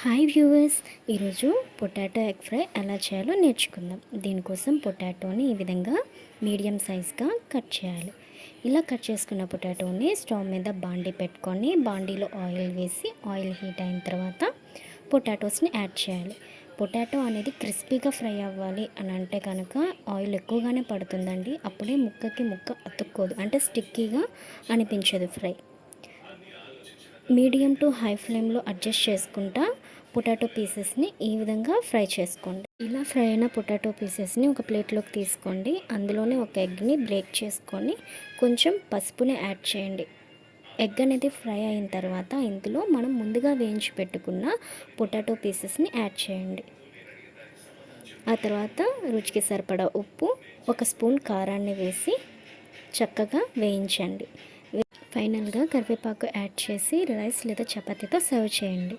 Hi viewers, ఈరోజు potato egg fry ఎలా చేయాలో నేర్చుకుందాం. దీనికోసం పొటాటోని ఈ విధంగా మీడియం సైజ్గా కట్ చేయాలి. ఇలా కట్ చేసుకున్న పొటాటోని స్టవ్ మీద బాండీ పెట్టుకొని బాండీలో ఆయిల్ వేసి ఆయిల్ హీట్ అయిన తర్వాత పొటాటోస్ని యాడ్ చేయాలి. పొటాటో అనేది క్రిస్పీగా ఫ్రై అవ్వాలి అని అంటే కనుక ఆయిల్ ఎక్కువగానే పడుతుందండి. అప్పుడే ముక్కకి ముక్క అతుక్కోదు, అంటే స్టిక్కీగా అనిపించదు ఫ్రై. మీడియం టు హై ఫ్లేమ్లో అడ్జస్ట్ చేసుకుంటా పొటాటో పీసెస్ని ఈ విధంగా ఫ్రై చేసుకోండి. ఇలా ఫ్రై అయిన పొటాటో పీసెస్ని ఒక ప్లేట్లోకి తీసుకోండి. అందులోనే ఒక ఎగ్ని బ్రేక్ చేసుకొని కొంచెం పసుపుని యాడ్ చేయండి. ఎగ్ అనేది ఫ్రై అయిన తర్వాత ఇందులో మనం ముందుగా వేయించి పెట్టుకున్న పొటాటో పీసెస్ని యాడ్ చేయండి. ఆ తర్వాత రుచికి సరిపడా ఉప్పు, ఒక స్పూన్ కారాన్ని వేసి చక్కగా వేయించండి. ఫైనల్గా కరివేపాకు యాడ్ చేసి రైస్ లేదా చపాతీతో సర్వ్ చేయండి.